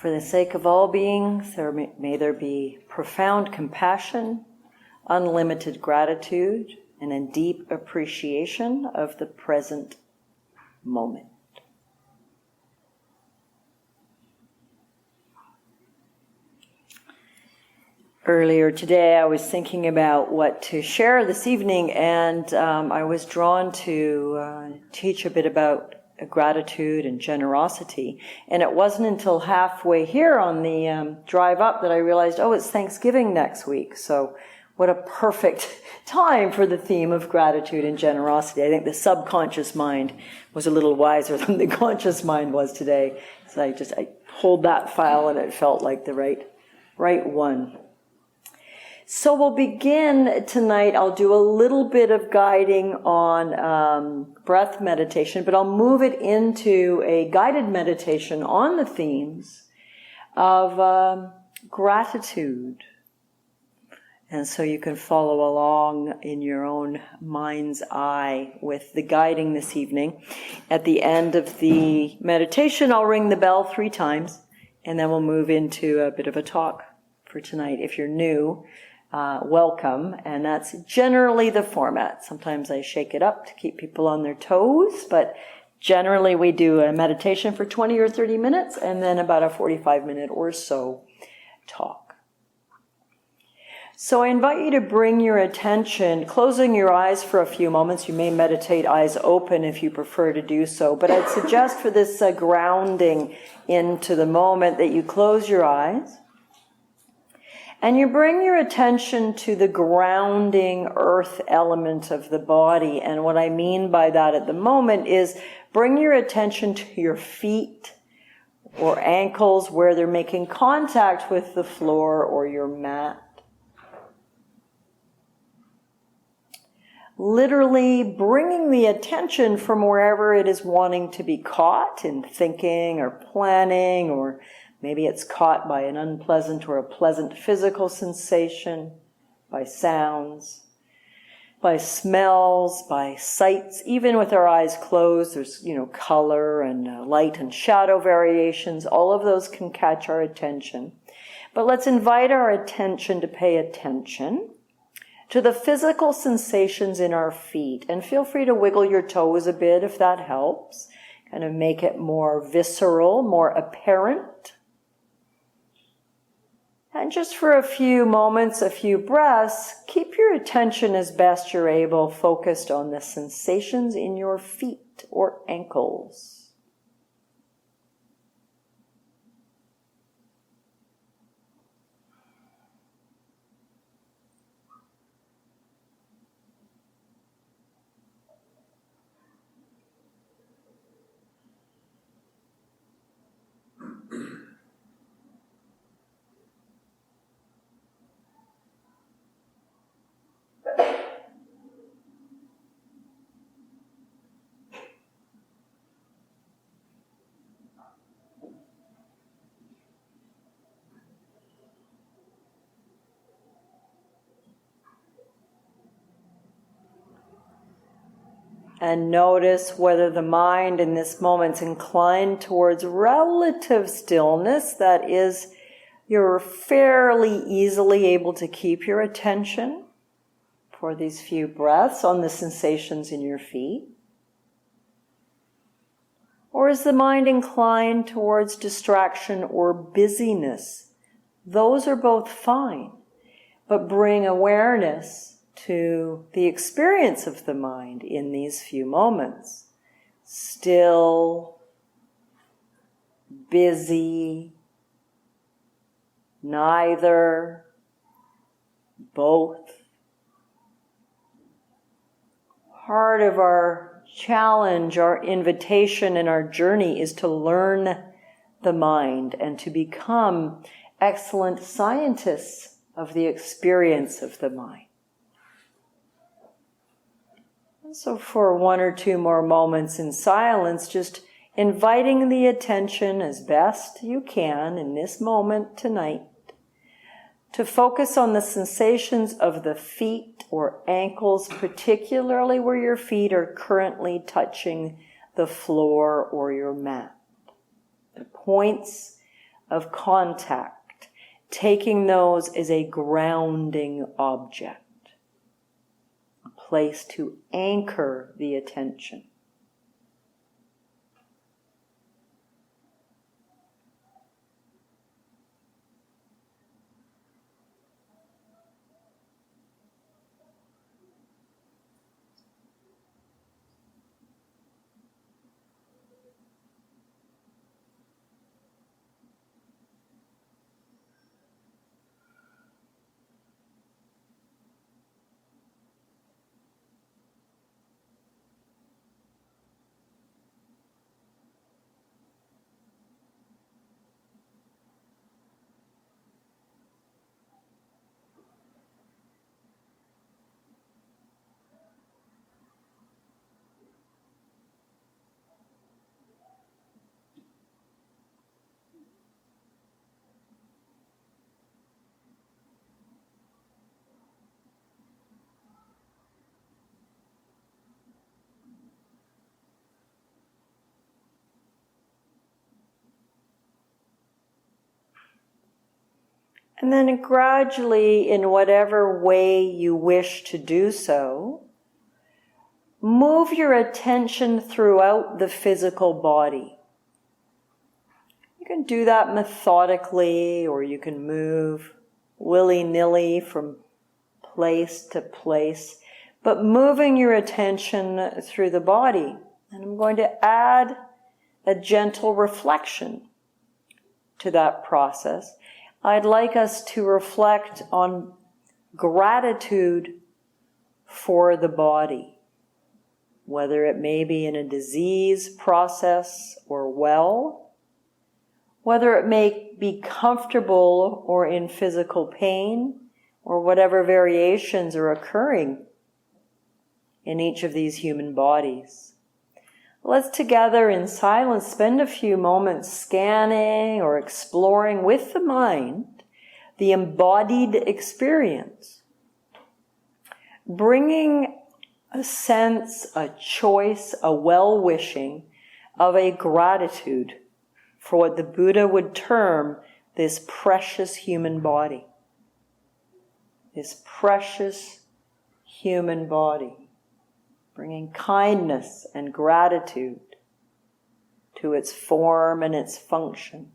For the sake of all beings, may there be profound compassion, unlimited gratitude, and a deep appreciation of the present moment. Earlier today, I was thinking about what to share this evening, and I was drawn to teach a bit about gratitude and generosity. And it wasn't until halfway here on the drive up that I realized, oh, it's Thanksgiving next week. So what a perfect time for the theme of gratitude and generosity. I think the subconscious mind was a little wiser than the conscious mind was today. So I pulled that file and it felt like the right one. So we'll begin tonight. I'll do a little bit of guiding on breath meditation, but I'll move it into a guided meditation on the themes of gratitude. And so you can follow along in your own mind's eye with the guiding this evening. At the end of the meditation, I'll ring the bell 3 times, and then we'll move into a bit of a talk for tonight. If you're new, welcome, and that's generally the format. Sometimes I shake it up to keep people on their toes, but generally we do a meditation for 20 or 30 minutes and then about a 45-minute or so talk. So I invite you to bring your attention, closing your eyes for a few moments. You may meditate eyes open if you prefer to do so, but I'd suggest for this grounding into the moment that you close your eyes. And you bring your attention to the grounding earth element of the body. And what I mean by that at the moment is bring your attention to your feet or ankles where they're making contact with the floor or your mat. Literally bringing the attention from wherever it is wanting to be caught in thinking or planning, or maybe it's caught by an unpleasant or a pleasant physical sensation, by sounds, by smells, by sights. Even with our eyes closed, there's, color and light and shadow variations. All of those can catch our attention. But let's invite our attention to pay attention to the physical sensations in our feet. And feel free to wiggle your toes a bit if that helps. Kind of make it more visceral, more apparent. And just for a few moments, a few breaths, keep your attention as best you're able focused on the sensations in your feet or ankles. And notice whether the mind in this moment's inclined towards relative stillness, that is, you're fairly easily able to keep your attention for these few breaths on the sensations in your feet. Or is the mind inclined towards distraction or busyness? Those are both fine, but bring awareness to the experience of the mind in these few moments. Still, busy, neither, both. Part of our challenge, our invitation and our journey is to learn the mind and to become excellent scientists of the experience of the mind. So for 1 or 2 more moments in silence, just inviting the attention as best you can in this moment tonight to focus on the sensations of the feet or ankles, particularly where your feet are currently touching the floor or your mat. The points of contact, taking those as a grounding object, a place to anchor the attention. And then gradually, in whatever way you wish to do so, move your attention throughout the physical body. You can do that methodically, or you can move willy-nilly from place to place, but moving your attention through the body. And I'm going to add a gentle reflection to that process. I'd like us to reflect on gratitude for the body, whether it may be in a disease process or well, whether it may be comfortable or in physical pain, or whatever variations are occurring in each of these human bodies. Let's together in silence spend a few moments scanning or exploring with the mind the embodied experience, bringing a sense, a choice, a well-wishing of a gratitude for what the Buddha would term this precious human body. This precious human body. Bringing kindness and gratitude to its form and its function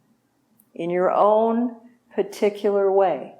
in your own particular way.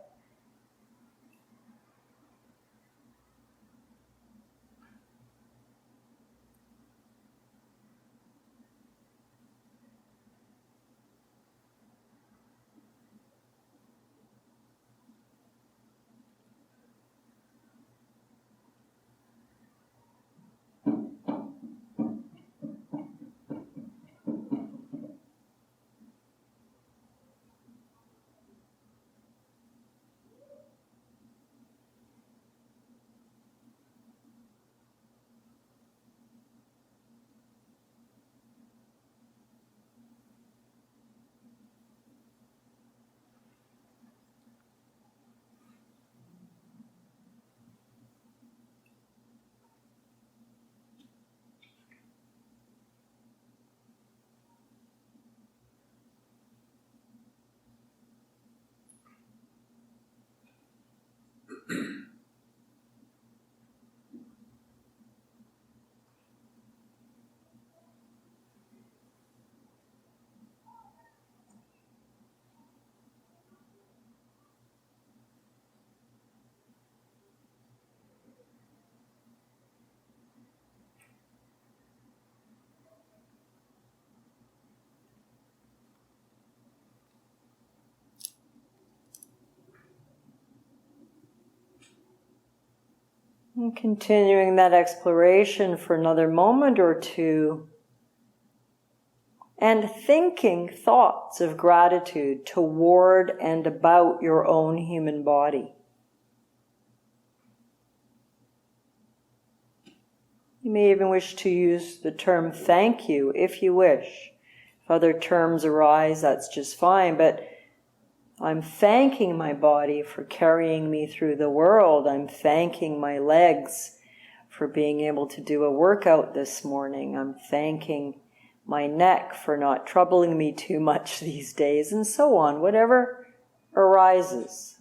And continuing that exploration for another moment or two, and thinking thoughts of gratitude toward and about your own human body. You may even wish to use the term thank you if you wish. If other terms arise, that's just fine, but I'm thanking my body for carrying me through the world. I'm thanking my legs for being able to do a workout this morning. I'm thanking my neck for not troubling me too much these days, and so on, whatever arises.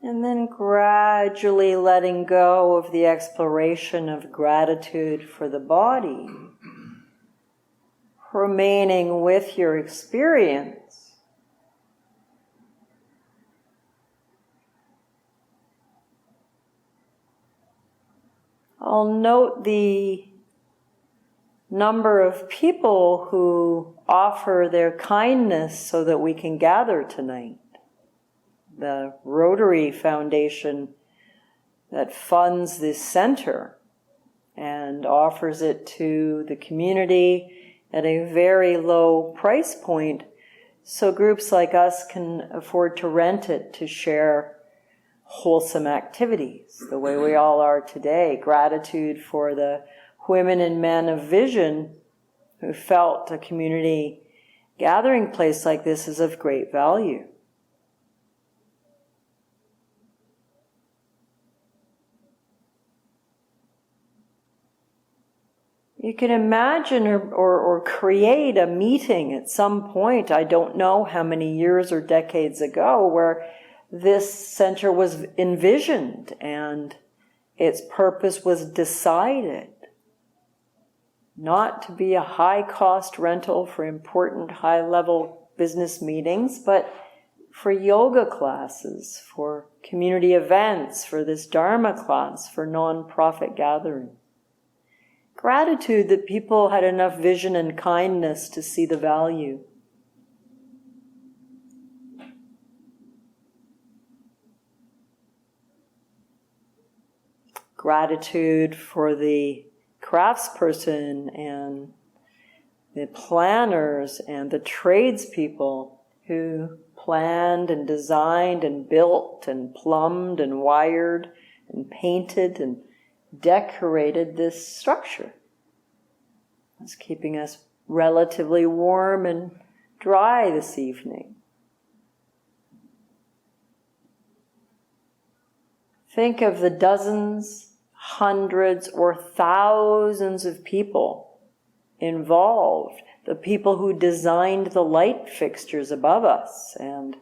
And then gradually letting go of the exploration of gratitude for the body, remaining with your experience. I'll note the number of people who offer their kindness so that we can gather tonight. The Rotary Foundation that funds this center and offers it to the community at a very low price point, so groups like us can afford to rent it to share wholesome activities, the way we all are today. Gratitude for the women and men of vision who felt a community gathering place like this is of great value. You can imagine or create a meeting at some point, I don't know how many years or decades ago, where this center was envisioned and its purpose was decided. Not to be a high-cost rental for important high-level business meetings, but for yoga classes, for community events, for this Dharma class, for non-profit gatherings. Gratitude that people had enough vision and kindness to see the value. Gratitude for the craftsperson and the planners and the tradespeople who planned and designed and built and plumbed and wired and painted and decorated this structure. It's keeping us relatively warm and dry this evening. Think of the dozens, hundreds, or thousands of people involved, the people who designed the light fixtures above us, and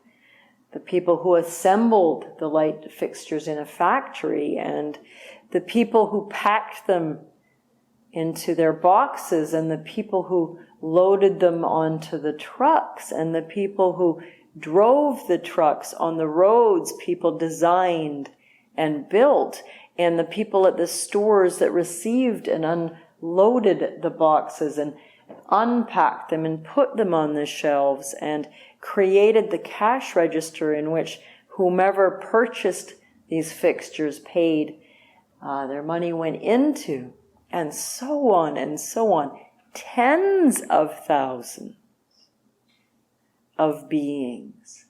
the people who assembled the light fixtures in a factory, and the people who packed them into their boxes, and the people who loaded them onto the trucks, and the people who drove the trucks on the roads people designed and built, and the people at the stores that received and unloaded the boxes and unpacked them and put them on the shelves and created the cash register in which whomever purchased these fixtures paid their money went into, and so on and so on. Tens of thousands of beings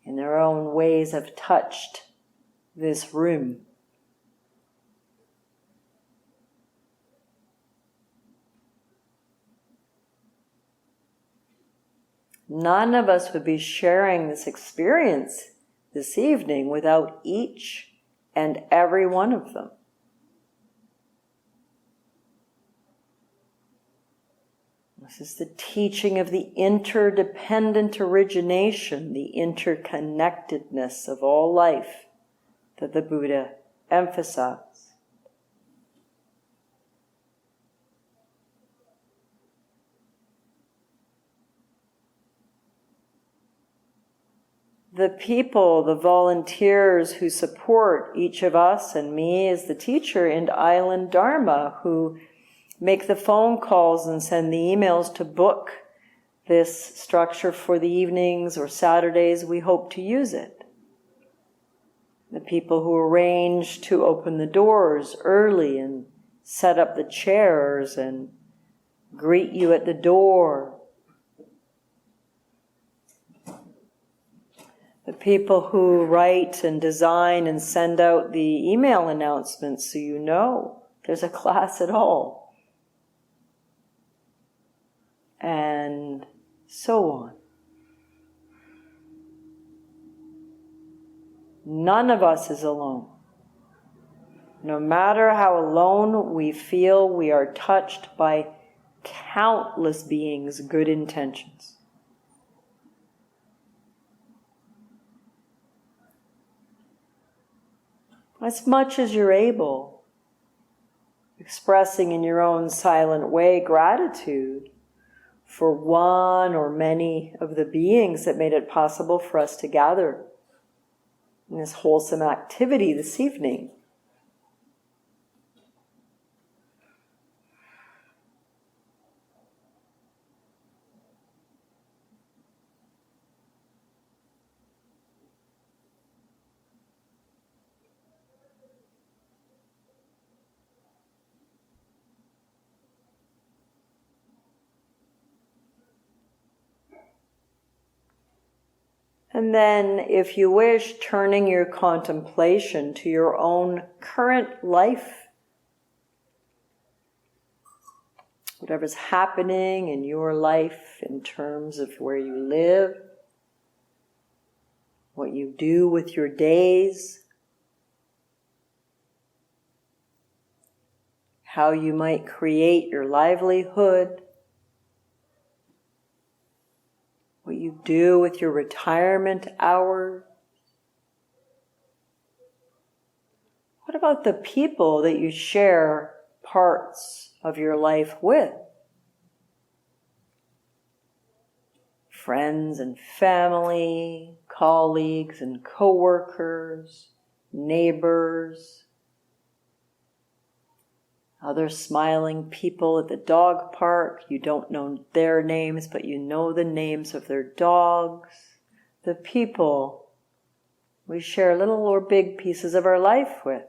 in their own ways have touched this room. None of us would be sharing this experience this evening without each and every one of them. This is the teaching of the interdependent origination, the interconnectedness of all life that the Buddha emphasized. The people, the volunteers who support each of us and me as the teacher in Island Dharma, who make the phone calls and send the emails to book this structure for the evenings or Saturdays we hope to use it. The people who arrange to open the doors early and set up the chairs and greet you at the door. The people who write and design and send out the email announcements so you know there's a class at all. And so on. None of us is alone. No matter how alone we feel, we are touched by countless beings' good intentions. As much as you're able, expressing in your own silent way gratitude for one or many of the beings that made it possible for us to gather in this wholesome activity this evening. And then, if you wish, turning your contemplation to your own current life. Whatever's happening in your life in terms of where you live, what you do with your days, how you might create your livelihood, what you do with your retirement hours. What about the people that you share parts of your life with? Friends and family, colleagues and co-workers, neighbors, other smiling people at the dog park. You don't know their names, but you know the names of their dogs. The people we share little or big pieces of our life with.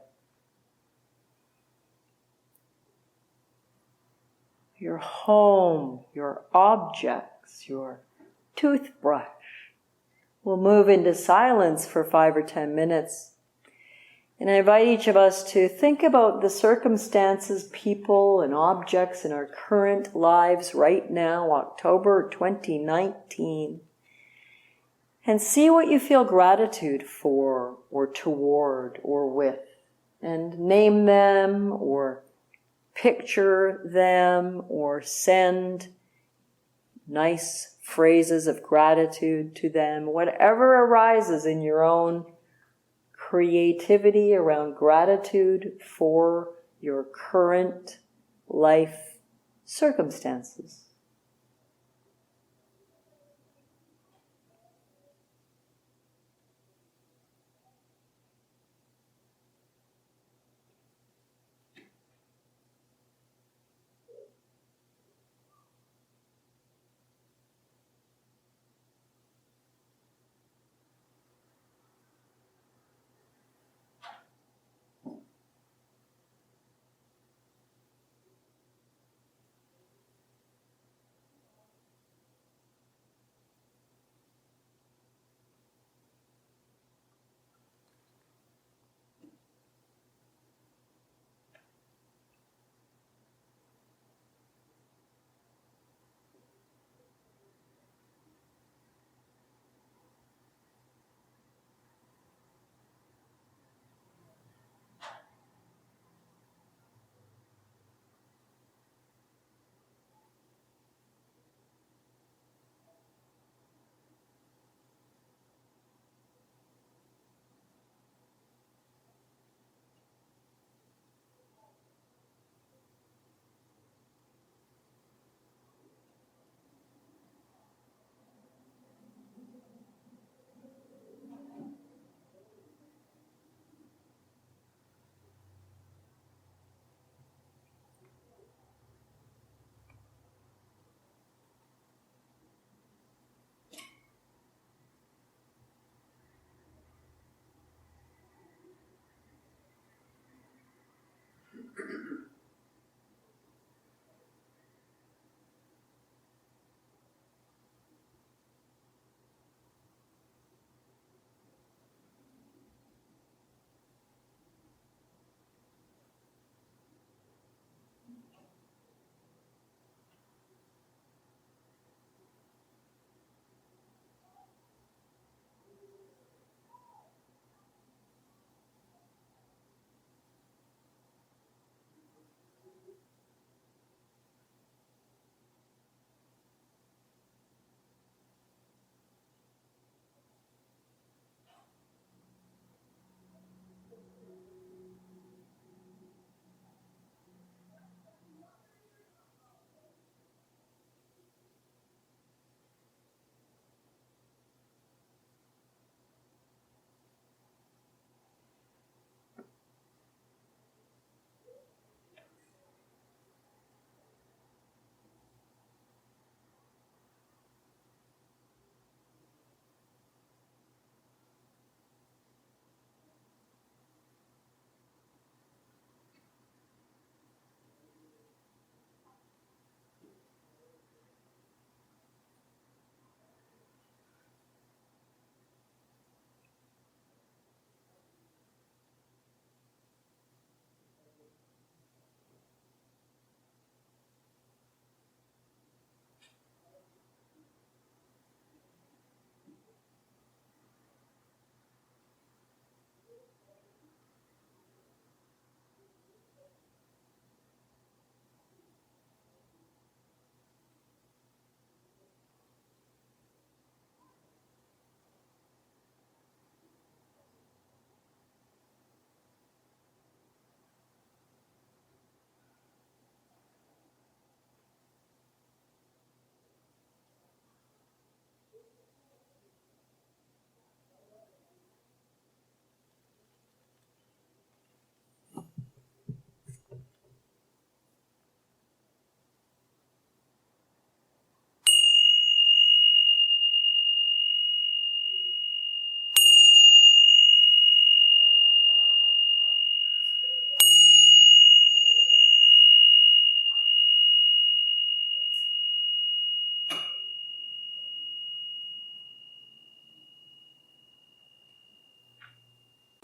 Your home, your objects, your toothbrush. We'll move into silence for 5 or 10 minutes. And I invite each of us to think about the circumstances, people, and objects in our current lives right now, October 2019, and see what you feel gratitude for, or toward, or with, and name them, or picture them, or send nice phrases of gratitude to them, whatever arises in your own creativity around gratitude for your current life circumstances.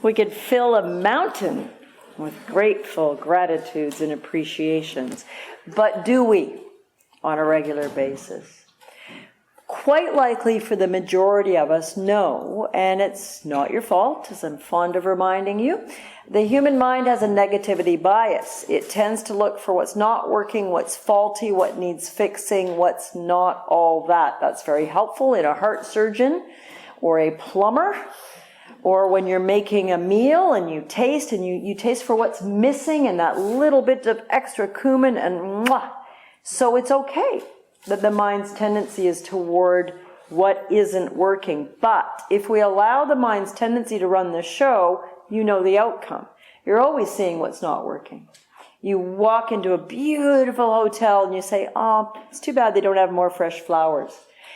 We could fill a mountain with grateful gratitudes and appreciations. But do we on a regular basis? Quite likely for the majority of us, no. And it's not your fault, as I'm fond of reminding you. The human mind has a negativity bias. It tends to look for what's not working, what's faulty, what needs fixing, what's not all that. That's very helpful in a heart surgeon or a plumber, or when you're making a meal and you taste for what's missing and that little bit of extra cumin and mwah. So it's okay that the mind's tendency is toward what isn't working. But if we allow the mind's tendency to run the show, you know the outcome. You're always seeing what's not working. You walk into a beautiful hotel and you say, oh, it's too bad they don't have more fresh flowers.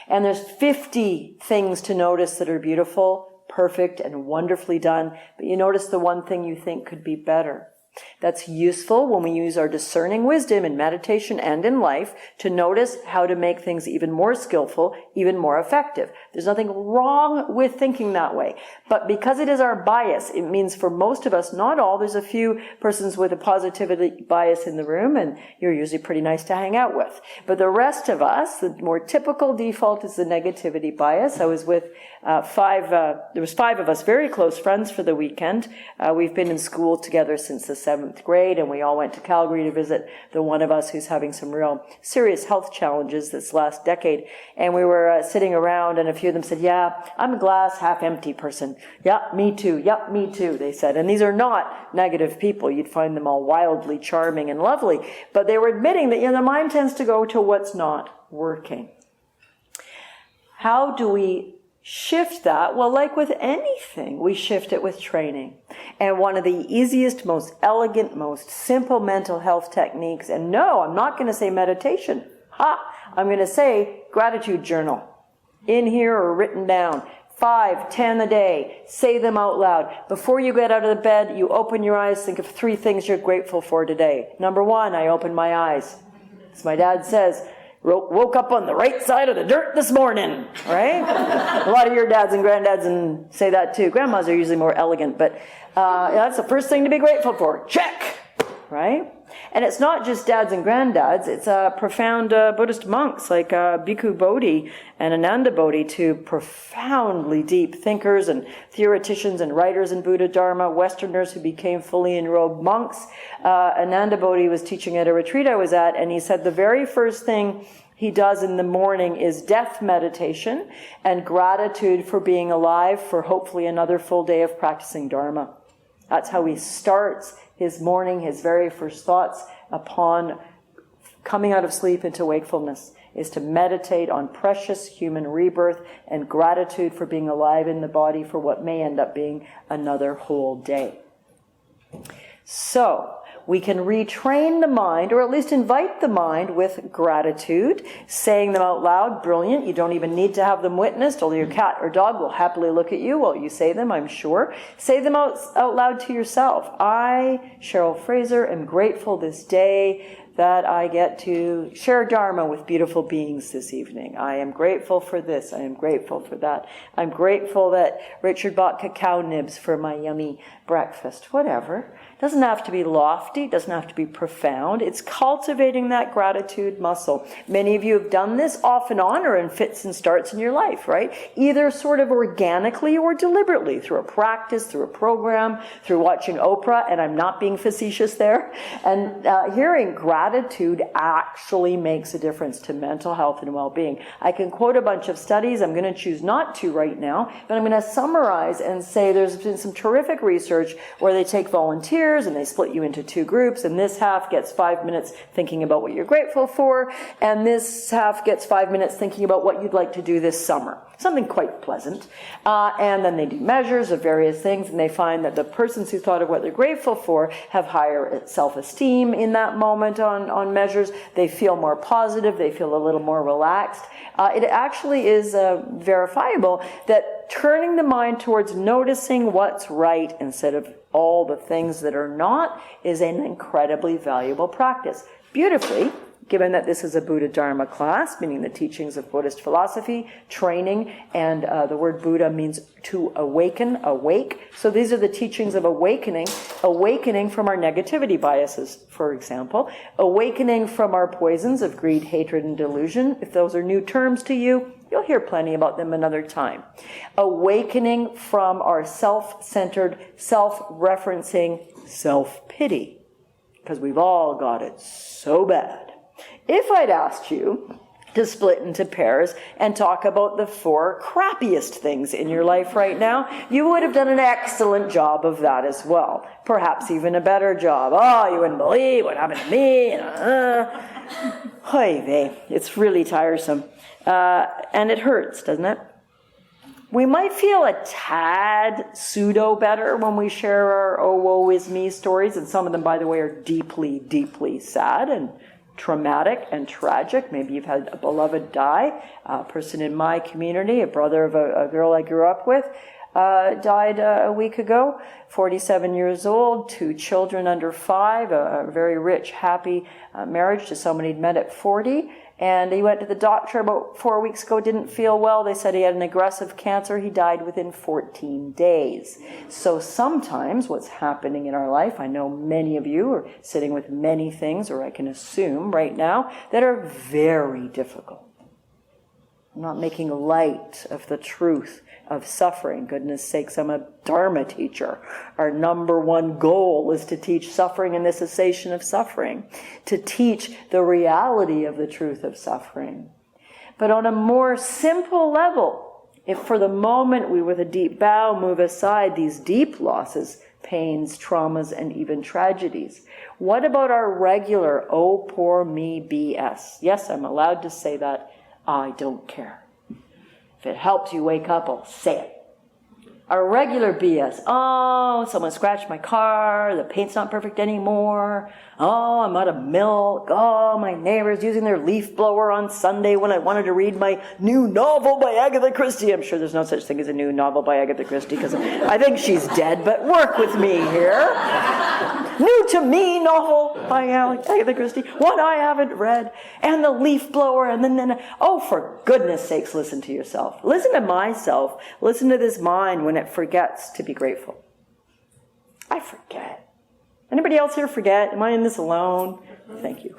And there's 50 things to notice that are beautiful, perfect, and wonderfully done, but you notice the one thing you think could be better. That's useful when we use our discerning wisdom in meditation and in life to notice how to make things even more skillful, even more effective. There's nothing wrong with thinking that way. But because it is our bias, it means for most of us, not all, there's a few persons with a positivity bias in the room, and you're usually pretty nice to hang out with. But the rest of us, the more typical default is the negativity bias. I was with there was 5 of us, very close friends for the weekend. We've been in school together since the 7th grade, and we all went to Calgary to visit the one of us who's having some real serious health challenges this last decade. And we were sitting around, and a few of them said, yeah, I'm a glass half empty person. Yeah, me too. Yep, me too, they said. And these are not negative people. You'd find them all wildly charming and lovely. But they were admitting that, the mind tends to go to what's not working. How do we shift that? Well, like with anything, we shift it with training. And one of the easiest, most elegant, most simple mental health techniques, and no, I'm not going to say meditation. I'm going to say gratitude journal. In here or written down. 5, 10 a day. Say them out loud. Before you get out of the bed, you open your eyes, think of 3 things you're grateful for today. Number 1, I opened my eyes. As my dad says, woke up on the right side of the dirt this morning, right? A lot of your dads and granddads and say that too. Grandmas are usually more elegant, but that's the first thing to be grateful for. Check, right? And it's not just dads and granddads. It's profound Buddhist monks like Bhikkhu Bodhi and Ananda Bodhi, 2 profoundly deep thinkers and theoreticians and writers in Buddha Dharma, Westerners who became fully enrobed monks. Ananda Bodhi was teaching at a retreat I was at, and he said the very first thing he does in the morning is death meditation and gratitude for being alive for hopefully another full day of practicing Dharma. That's how he starts his morning, his very first thoughts upon coming out of sleep into wakefulness is to meditate on precious human rebirth and gratitude for being alive in the body for what may end up being another whole day. So, we can retrain the mind, or at least invite the mind with gratitude, saying them out loud. Brilliant. You don't even need to have them witnessed, although your cat or dog will happily look at you while you say them, I'm sure. Say them out loud to yourself. I, Cheryl Fraser, am grateful this day that I get to share Dharma with beautiful beings this evening. I am grateful for this. I am grateful for that. I'm grateful that Richard bought cacao nibs for my yummy breakfast. Whatever. Doesn't have to be lofty, doesn't have to be profound. It's cultivating that gratitude muscle. Many of you have done this off and on or in fits and starts in your life, right? Either sort of organically or deliberately through a practice, through a program, through watching Oprah, and I'm not being facetious there. And hearing gratitude actually makes a difference to mental health and well-being. I can quote a bunch of studies. I'm going to choose not to right now, but I'm going to summarize and say there's been some terrific research where they take volunteers and they split you into 2 groups, and this half gets 5 minutes thinking about what you're grateful for, and this half gets 5 minutes thinking about what you'd like to do this summer. Something quite pleasant. And then they do measures of various things, and they find that the persons who thought of what they're grateful for have higher self-esteem in that moment on measures. They feel more positive. They feel a little more relaxed. It actually is verifiable that turning the mind towards noticing what's right instead of all the things that are not is an incredibly valuable practice. Beautifully, given that this is a Buddha Dharma class, meaning the teachings of Buddhist philosophy, training, and the word Buddha means to awaken, awake. So these are the teachings of awakening from our negativity biases, for example, awakening from our poisons of greed, hatred, and delusion. If those are new terms to you, you'll hear plenty about them another time. Awakening from our self-centered, self-referencing self-pity, because we've all got it so bad. If I'd asked you to split into pairs and talk about the 4 crappiest things in your life right now, you would have done an excellent job of that as well. Perhaps even a better job. Oh, you wouldn't believe what happened to me. Oy vey, it's really tiresome. And it hurts, doesn't it? We might feel a tad pseudo better when we share our oh woe is me stories, and some of them, by the way, are deeply, deeply sad and traumatic and tragic. Maybe you've had a beloved die. A person in my community, a brother of a girl I grew up with, died a week ago, 47 years old, 2 children under 5, a very rich, happy marriage to someone he'd met at 40. And he went to the doctor about 4 weeks ago, didn't feel well. They said he had an aggressive cancer. He died within 14 days. So sometimes what's happening in our life, I know many of you are sitting with many things, or I can assume right now, that are very difficult. I'm not making light of the truth of suffering. Goodness sakes, I'm a Dharma teacher. Our number one goal is to teach suffering and the cessation of suffering, to teach the reality of the truth of suffering. But on a more simple level, if for the moment we with a deep bow move aside these deep losses, pains, traumas, and even tragedies, what about our regular oh poor me BS? Yes, I'm allowed to say that. I don't care. If it helps you wake up, I'll say it. Our regular BS. Oh, someone scratched my car. The paint's not perfect anymore. Oh, I'm out of milk. Oh, my neighbor's using their leaf blower on Sunday when I wanted to read my new novel by Agatha Christie. I'm sure there's no such thing as a new novel by Agatha Christie because I think she's dead, but work with me here. New to me novel by Agatha Christie. One I haven't read. And the leaf blower. And then, oh, for goodness sakes, listen to yourself. Listen to myself. Listen to this mind when it forgets to be grateful. I forget. Anybody else here forget? Am I in this alone? Thank you.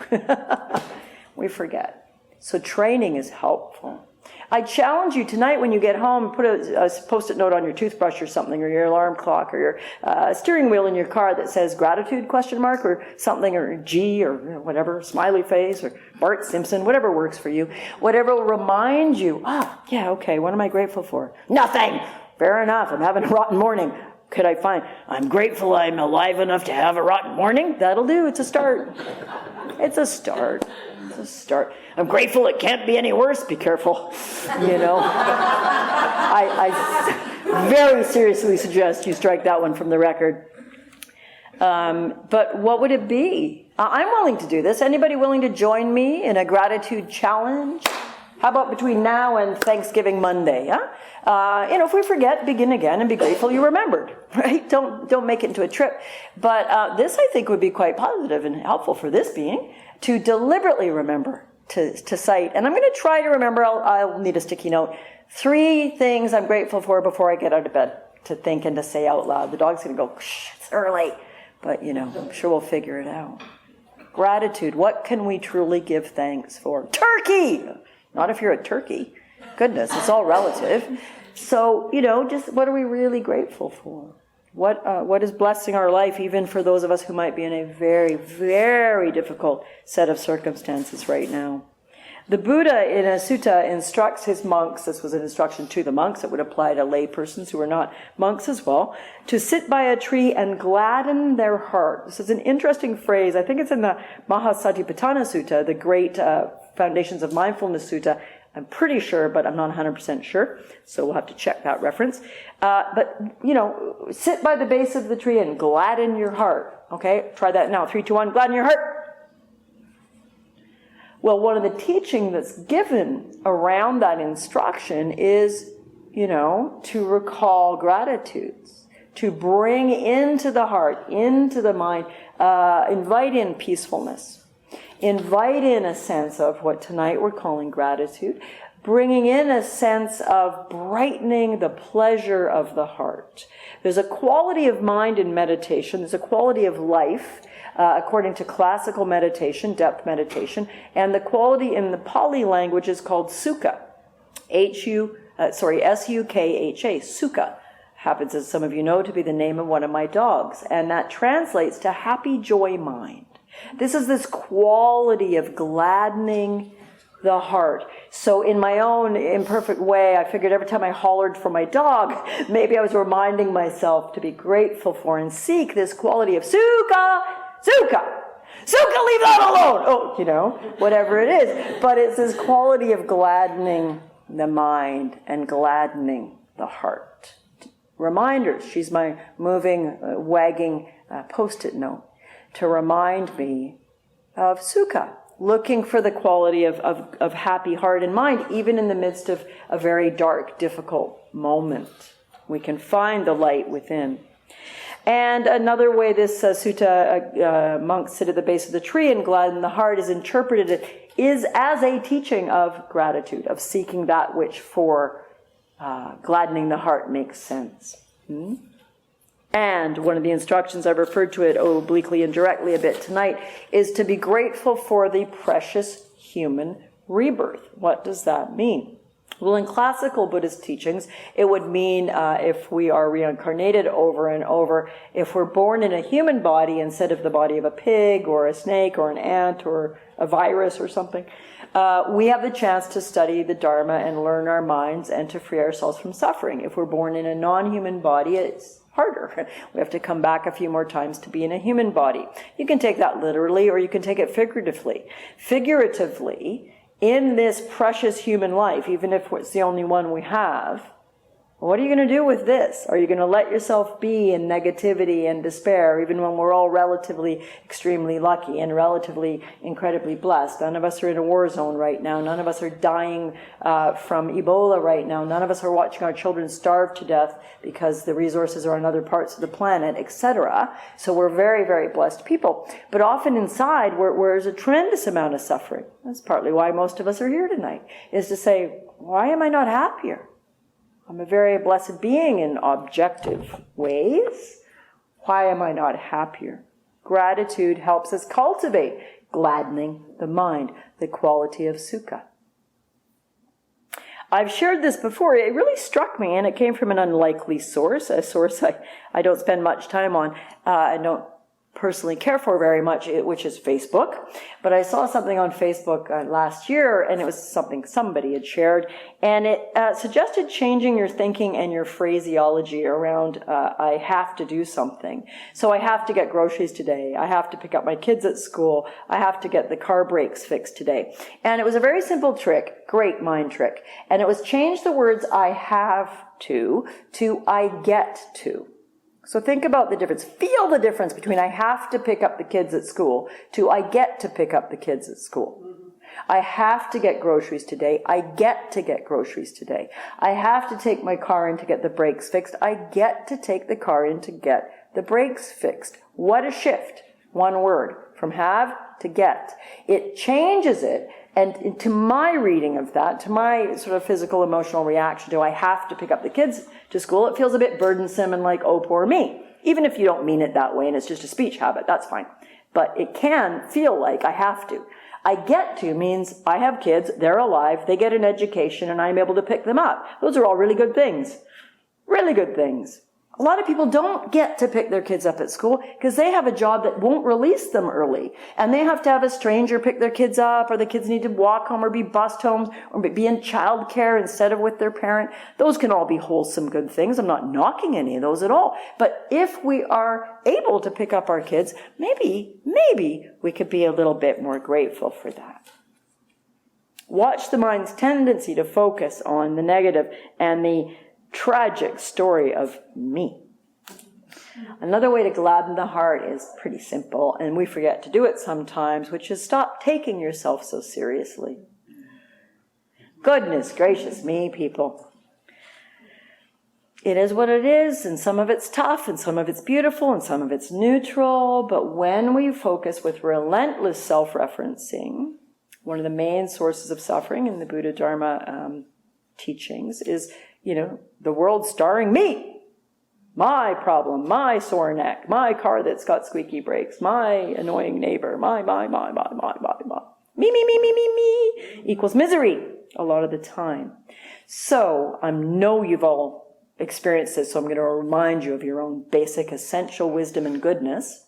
We forget. So training is helpful. I challenge you tonight when you get home, put a post-it note on your toothbrush or something, or your alarm clock, or your steering wheel in your car that says gratitude, ? Or something, or G, or whatever, smiley face, or Bart Simpson, whatever works for you. Whatever will remind you, yeah, okay, what am I grateful for? Nothing! Fair enough, I'm having a rotten morning. Could I find, I'm grateful I'm alive enough to have a rotten morning? That'll do, it's a start. It's a start. It's a start. I'm grateful it can't be any worse. Be careful. You know. I very seriously suggest you strike that one from the record. But what would it be? I'm willing to do this. Anybody willing to join me in a gratitude challenge? How about between now and Thanksgiving Monday? If we forget, begin again and be grateful you remembered, right? Don't make it into a trip. But this, I think, would be quite positive and helpful for this being, to deliberately remember to cite. And I'm going to try to remember, I'll need a sticky note, 3 things I'm grateful for before I get out of bed, to think and to say out loud. The dog's going to go, shh, it's early. But, I'm sure we'll figure it out. Gratitude. What can we truly give thanks for? Turkey! Not if you're a turkey. Goodness, it's all relative. So, just what are we really grateful for? What is blessing our life, even for those of us who might be in a very, very difficult set of circumstances right now? The Buddha in a sutta instructs his monks, this was an instruction to the monks, it would apply to lay persons who are not monks as well, to sit by a tree and gladden their heart. This is an interesting phrase. I think it's in the Mahasatipatthana Sutta, the great Foundations of Mindfulness Sutta. I'm pretty sure, but I'm not 100% sure, so we'll have to check that reference. But sit by the base of the tree and gladden your heart. Okay, try that now. 3, 2, 1, gladden your heart. Well, one of the teaching that's given around that instruction is, to recall gratitudes, to bring into the heart, into the mind, invite in peacefulness. invite in a sense of what tonight we're calling gratitude, bringing in a sense of brightening the pleasure of the heart. There's a quality of mind in meditation. There's a quality of life, according to classical meditation, depth meditation, and the quality in the Pali language is called sukha. S-U-K-H-A, sukha. Happens, as some of you know, to be the name of one of my dogs, and that translates to happy joy mind. This is this quality of gladdening the heart. So in my own imperfect way, I figured every time I hollered for my dog, maybe I was reminding myself to be grateful for and seek this quality of sukha, sukha, sukha, leave that alone. Oh, whatever it is. But it's this quality of gladdening the mind and gladdening the heart. Reminders. She's my moving, wagging post-it note to remind me of sukha, looking for the quality of happy heart and mind, even in the midst of a very dark, difficult moment. We can find the light within. And another way this sutta, monks sit at the base of the tree and gladden the heart, is interpreted is as a teaching of gratitude, of seeking that which for gladdening the heart makes sense. And one of the instructions, I've referred to it obliquely and directly a bit tonight, is to be grateful for the precious human rebirth. What does that mean? Well, in classical Buddhist teachings, it would mean if we are reincarnated over and over, if we're born in a human body instead of the body of a pig or a snake or an ant or a virus or something, we have the chance to study the Dharma and learn our minds and to free ourselves from suffering. If we're born in a non-human body, it's harder. We have to come back a few more times to be in a human body. You can take that literally or you can take it figuratively. Figuratively, in this precious human life, even if it's the only one we have, what are you going to do with this? Are you going to let yourself be in negativity and despair, even when we're all relatively extremely lucky and relatively incredibly blessed? None of us are in a war zone right now. None of us are dying from Ebola right now. None of us are watching our children starve to death because the resources are on other parts of the planet, etc. So we're very, very blessed people. But often inside, there's a tremendous amount of suffering. That's partly why most of us are here tonight, is to say, why am I not happier? I'm a very blessed being in objective ways. Why am I not happier? Gratitude helps us cultivate gladdening the mind, the quality of sukha. I've shared this before. It really struck me, and it came from an unlikely source, a source I don't spend much time on. I don't personally care for very much, which is Facebook. But I saw something on Facebook last year, and it was something somebody had shared, and it suggested changing your thinking and your phraseology around I have to do something. So I have to get groceries today. I have to pick up my kids at school. I have to get the car brakes fixed today. And it was a very simple trick, great mind trick. And it was change the words I have to I get to. So think about the difference. Feel the difference between I have to pick up the kids at school to I get to pick up the kids at school. I have to get groceries today. I get to get groceries today. I have to take my car in to get the brakes fixed. I get to take the car in to get the brakes fixed. What a shift. One word. From have to get. It changes it. And to my reading of that, to my sort of physical, emotional reaction to I have to pick up the kids to school, it feels a bit burdensome and like, oh, poor me. Even if you don't mean it that way and it's just a speech habit, that's fine. But it can feel like I have to. I get to means I have kids, they're alive, they get an education, and I'm able to pick them up. Those are all really good things. Really good things. A lot of people don't get to pick their kids up at school because they have a job that won't release them early. And they have to have a stranger pick their kids up, or the kids need to walk home or be bused home or be in childcare instead of with their parent. Those can all be wholesome, good things. I'm not knocking any of those at all. But if we are able to pick up our kids, maybe we could be a little bit more grateful for that. Watch the mind's tendency to focus on the negative and the tragic story of me. Another way to gladden the heart is pretty simple, and we forget to do it sometimes, which is stop taking yourself so seriously. Goodness gracious me, people. it is what it is, and some of it's tough, and some of it's beautiful, and some of it's neutral. But when we focus with relentless self-referencing, one of the main sources of suffering in the Buddha Dharma teachings is, the world starring me. My problem, my sore neck, my car that's got squeaky brakes, my annoying neighbor, my. Me equals misery a lot of the time. So I know you've all experienced this, so I'm going to remind you of your own basic essential wisdom and goodness.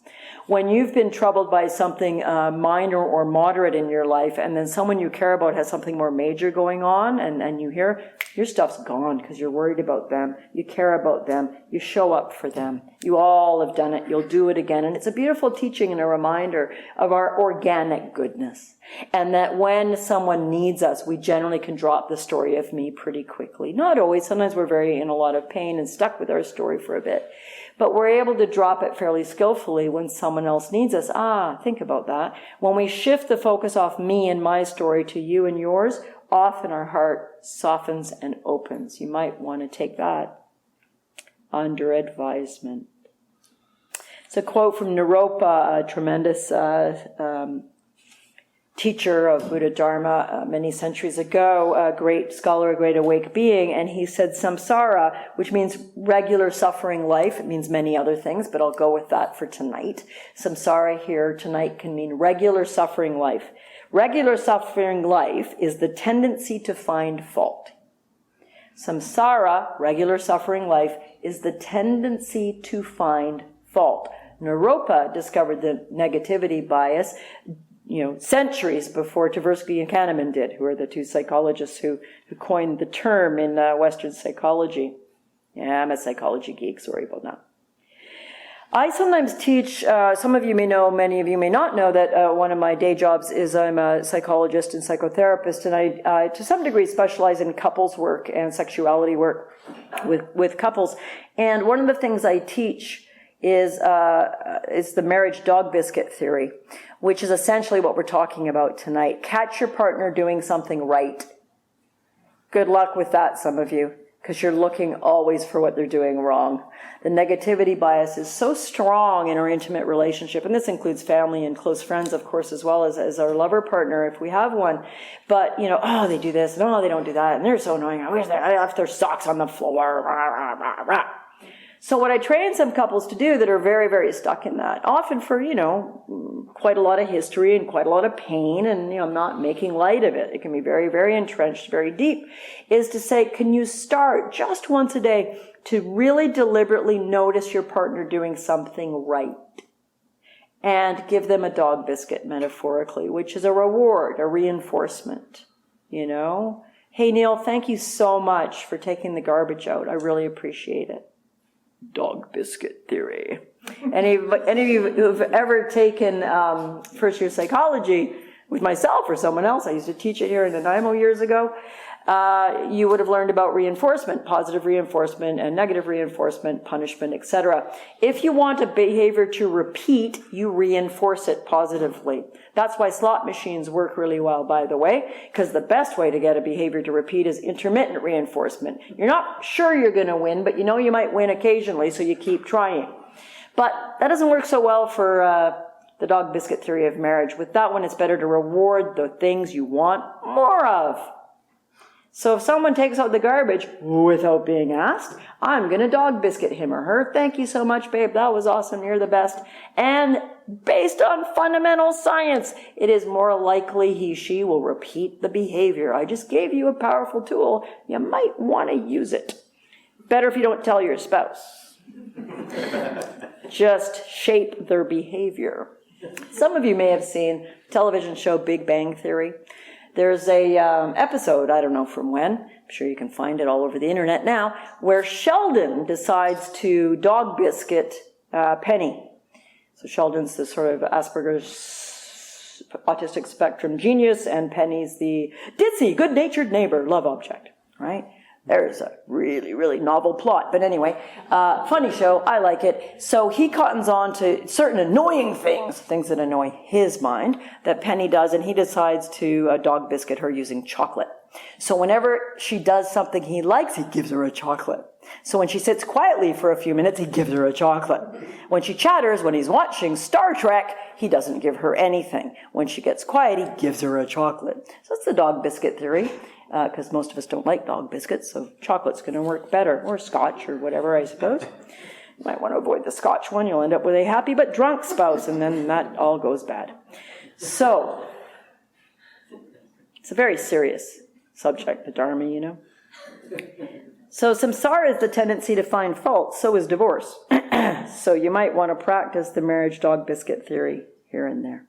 When you've been troubled by something minor or moderate in your life, and then someone you care about has something more major going on, and you hear, your stuff's gone because you're worried about them, you care about them, you show up for them. You all have done it, you'll do it again. And it's a beautiful teaching and a reminder of our organic goodness. And that when someone needs us, we generally can drop the story of me pretty quickly. Not always, sometimes we're very in a lot of pain and stuck with our story for a bit. But we're able to drop it fairly skillfully when someone else needs us. Think about that. When we shift the focus off me and my story to you and yours, often our heart softens and opens. You might want to take that under advisement. It's a quote from Naropa, a tremendous teacher of Buddha Dharma many centuries ago, a great scholar, a great awake being, and he said samsara, which means regular suffering life. It means many other things, but I'll go with that for tonight. Samsara here tonight can mean regular suffering life. Regular suffering life is the tendency to find fault. Samsara, regular suffering life, is the tendency to find fault. Naropa discovered the negativity bias centuries before Tversky and Kahneman did, who are the two psychologists who coined the term in Western psychology. Yeah, I'm a psychology geek, sorry about that. I sometimes teach, some of you may know, many of you may not know, that one of my day jobs is I'm a psychologist and psychotherapist, and I to some degree specialize in couples work and sexuality work with couples. And one of the things I teach is the marriage dog biscuit theory, which is essentially what we're talking about tonight. Catch your partner doing something right. Good luck with that, some of you, because you're looking always for what they're doing wrong. The negativity bias is so strong in our intimate relationship, and this includes family and close friends, of course, as well as our lover partner, if we have one. But, they do this, and they don't do that, and they're so annoying. I left their socks on the floor. Rah, rah, rah. So what I train some couples to do that are very, very stuck in that, often for, quite a lot of history and quite a lot of pain, and, I'm not making light of it. It can be very, very entrenched, very deep, is to say, can you start just once a day to really deliberately notice your partner doing something right? And give them a dog biscuit, metaphorically, which is a reward, a reinforcement, Hey, Neil, thank you so much for taking the garbage out. I really appreciate it. Dog biscuit theory. Any of you who've ever taken first year psychology with myself or someone else, I used to teach it here in Nanaimo years ago, you would have learned about reinforcement, positive reinforcement and negative reinforcement, punishment, etc. If you want a behavior to repeat, you reinforce it positively. That's why slot machines work really well, by the way, because the best way to get a behavior to repeat is intermittent reinforcement. You're not sure you're going to win, but you might win occasionally, so you keep trying. But that doesn't work so well for the dog biscuit theory of marriage. With that one, it's better to reward the things you want more of. So if someone takes out the garbage without being asked, I'm going to dog biscuit him or her. Thank you so much, babe. That was awesome. You're the best. And based on fundamental science, it is more likely he/she will repeat the behavior. I just gave you a powerful tool. You might want to use it. Better if you don't tell your spouse. Just shape their behavior. Some of you may have seen the television show Big Bang Theory. There's a episode, I don't know from when, I'm sure you can find it all over the internet now, where Sheldon decides to dog biscuit Penny. So Sheldon's the sort of Asperger's autistic spectrum genius, and Penny's the ditzy, good-natured neighbor, love object, right? There's a really, really novel plot. But anyway, funny show. I like it. So he cottons on to certain annoying things that annoy his mind, that Penny does, and he decides to dog biscuit her using chocolate. So whenever she does something he likes, he gives her a chocolate. So when she sits quietly for a few minutes, he gives her a chocolate. When she chatters, when he's watching Star Trek, he doesn't give her anything. When she gets quiet, he gives her a chocolate. So that's the dog biscuit theory. Because most of us don't like dog biscuits, so chocolate's going to work better, or scotch, or whatever, I suppose. You might want to avoid the scotch one. You'll end up with a happy but drunk spouse, and then that all goes bad. So, it's a very serious subject, the Dharma, you know. So samsara is the tendency to find fault, so is divorce. So you might want to practice the marriage dog biscuit theory here and there.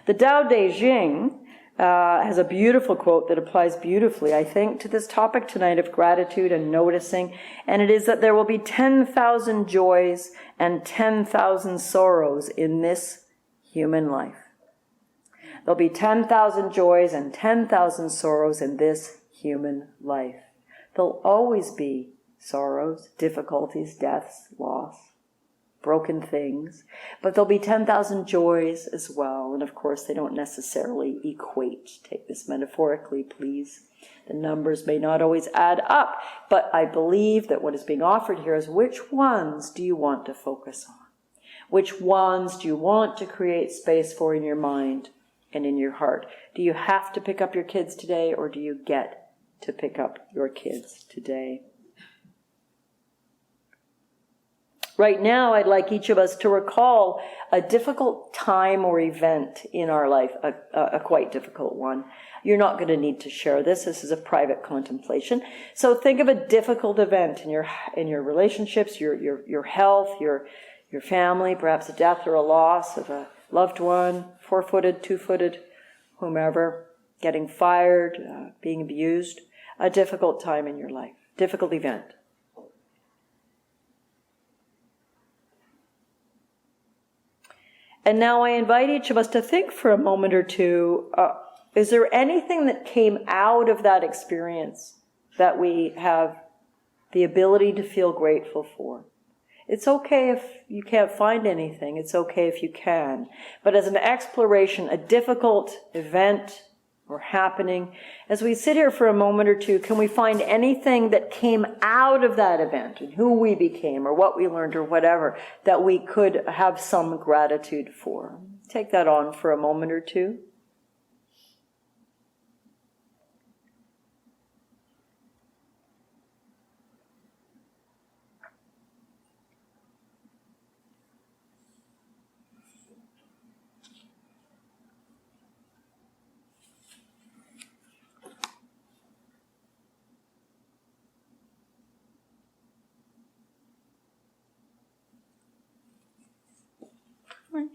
The Tao Te Ching has a beautiful quote that applies beautifully, I think, to this topic tonight of gratitude and noticing, and it is that there will be 10,000 joys and 10,000 sorrows in this human life. There'll be 10,000 joys and 10,000 sorrows in this human life. There'll always be sorrows, difficulties, deaths, loss, broken things, but there'll be 10,000 joys as well. And of course, they don't necessarily equate. Take this metaphorically, please. The numbers may not always add up, but I believe that what is being offered here is, which ones do you want to focus on? Which ones do you want to create space for in your mind and in your heart? Do you have to pick up your kids today, or do you get to pick up your kids today? Right now, I'd like each of us to recall a difficult time or event in our life, a quite difficult one. You're not going to need to share this. This is a private contemplation. So think of a difficult event in your relationships, your health, your family, perhaps a death or a loss of a loved one, 4-footed, 2-footed, whomever, getting fired, being abused. A difficult time in your life, difficult event. And now I invite each of us to think for a moment or two, is there anything that came out of that experience that we have the ability to feel grateful for? It's okay if you can't find anything. It's okay if you can. But as an exploration, a difficult event or happening, as we sit here for a moment or two, can we find anything that came out of that event, and who we became, or what we learned, or whatever, that we could have some gratitude for? Take that on for a moment or two.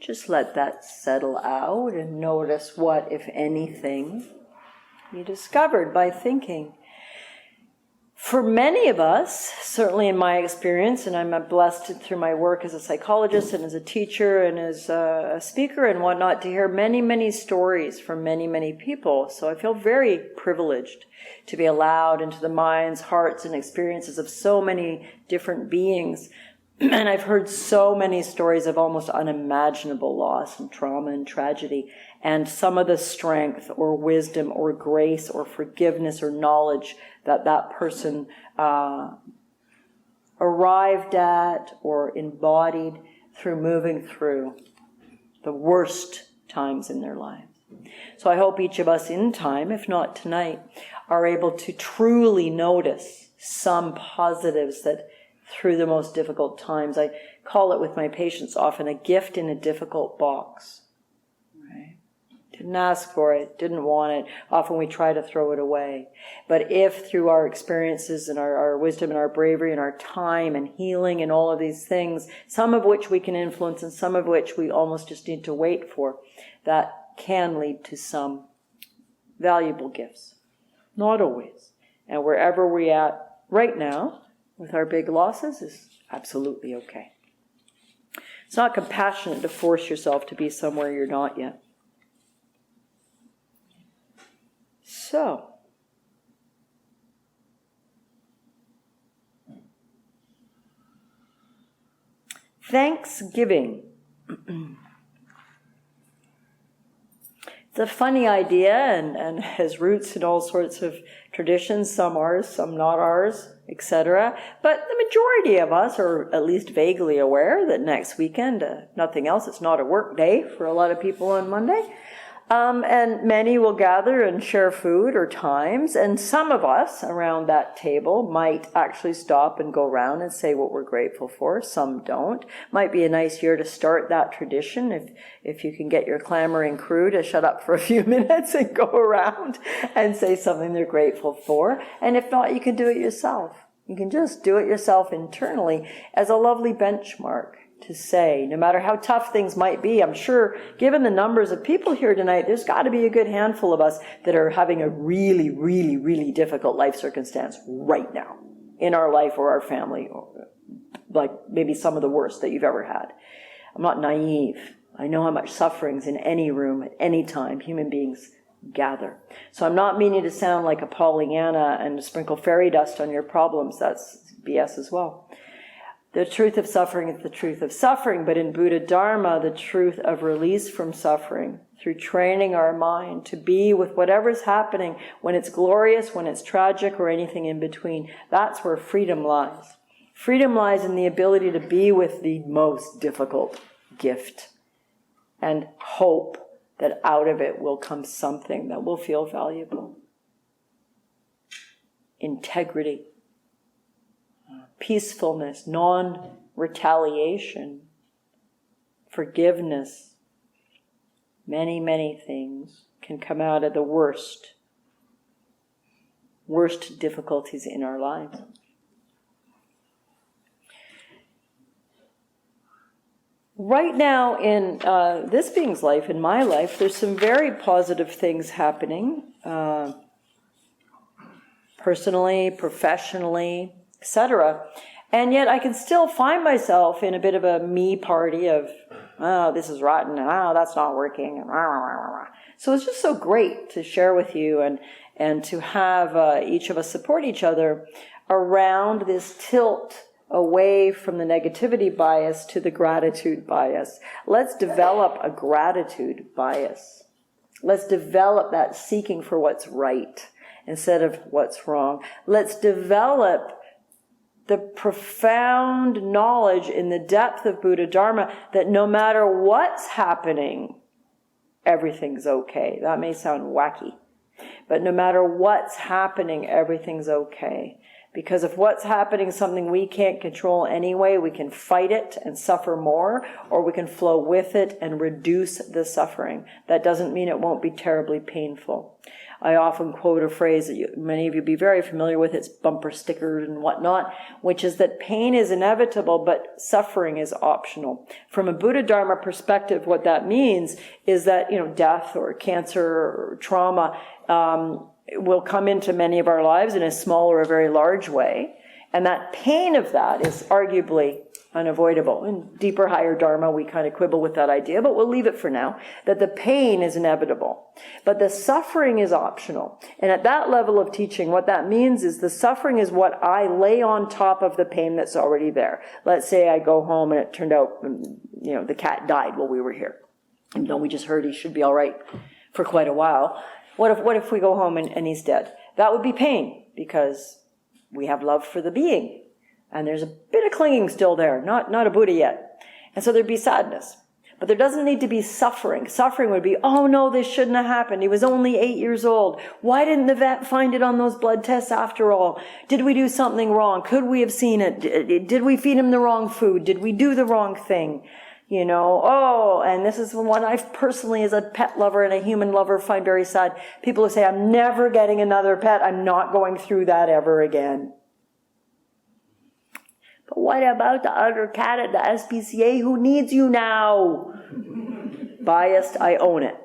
Just let that settle out and notice what, if anything, you discovered by thinking. For many of us, certainly in my experience, and I'm blessed through my work as a psychologist and as a teacher and as a speaker and whatnot, to hear many, many stories from many, many people. So I feel very privileged to be allowed into the minds, hearts, and experiences of so many different beings. And I've heard so many stories of almost unimaginable loss and trauma and tragedy, and some of the strength or wisdom or grace or forgiveness or knowledge that that person arrived at or embodied through moving through the worst times in their lives. So I hope each of us in time, if not tonight, are able to truly notice some positives that through the most difficult times. I call it with my patients often a gift in a difficult box. Right? Didn't ask for it, didn't want it. Often we try to throw it away. But if through our experiences and our wisdom and our bravery and our time and healing and all of these things, some of which we can influence and some of which we almost just need to wait for, that can lead to some valuable gifts. Not always. And wherever we're at right now, with our big losses, is absolutely okay. It's not compassionate to force yourself to be somewhere you're not yet. So, Thanksgiving. It's a funny idea and has roots in all sorts of traditions, some ours, some not ours, etc. But the majority of us are at least vaguely aware that next weekend, nothing else, it's not a work day for a lot of people on Monday. And many will gather and share food or times, and some of us around that table might actually stop and go around and say what we're grateful for. Some don't. Might be a nice year to start that tradition if you can get your clamoring crew to shut up for a few minutes and go around and say something they're grateful for. And if not, you can do it yourself. You can just do it yourself internally as a lovely benchmark to say, no matter how tough things might be. I'm sure, given the numbers of people here tonight, there's got to be a good handful of us that are having a really, really, really difficult life circumstance right now in our life or our family, or like maybe some of the worst that you've ever had. I'm not naive. I know how much suffering's in any room at any time human beings gather. So I'm not meaning to sound like a Pollyanna and sprinkle fairy dust on your problems. That's BS as well. The truth of suffering is the truth of suffering, but in Buddha Dharma, the truth of release from suffering through training our mind to be with whatever's happening when it's glorious, when it's tragic, or anything in between. That's where freedom lies. Freedom lies in the ability to be with the most difficult gift and hope that out of it will come something that will feel valuable. Integrity. Peacefulness, non-retaliation, forgiveness, many, many things can come out of the worst difficulties in our lives. Right now in this being's life, in my life, there's some very positive things happening, personally, professionally, etc. And yet I can still find myself in a bit of a me party of, oh, this is rotten, and oh, that's not working. And so it's just so great to share with you and to have each of us support each other around this tilt away from the negativity bias to the gratitude bias. Let's develop a gratitude bias. Let's develop that seeking for what's right instead of what's wrong. Let's develop the profound knowledge in the depth of Buddha Dharma that no matter what's happening, everything's okay. That may sound wacky, but no matter what's happening, everything's okay. Because if what's happening is something we can't control anyway, we can fight it and suffer more, or we can flow with it and reduce the suffering. That doesn't mean it won't be terribly painful. I often quote a phrase that many of you be very familiar with. It's bumper stickered and whatnot, which is that pain is inevitable, but suffering is optional. From a Buddha Dharma perspective, what that means is that, death or cancer or trauma will come into many of our lives in a small or a very large way. And that pain of that is arguably unavoidable. In deeper, higher Dharma, we kind of quibble with that idea, but we'll leave it for now, that the pain is inevitable. But the suffering is optional. And at that level of teaching, what that means is the suffering is what I lay on top of the pain that's already there. Let's say I go home and it turned out, the cat died while we were here. Even though we just heard he should be all right for quite a while. What if we go home and he's dead? That would be pain, because we have love for the being. And there's a bit of clinging still there, not a Buddha yet. And so there'd be sadness. But there doesn't need to be suffering. Suffering would be, oh no, this shouldn't have happened. He was only 8 years old. Why didn't the vet find it on those blood tests after all? Did we do something wrong? Could we have seen it? Did we feed him the wrong food? Did we do the wrong thing? And this is one I personally, as a pet lover and a human lover, find very sad. People who say, I'm never getting another pet. I'm not going through that ever again. But what about the other cat at the SPCA who needs you now? Biased, I own it.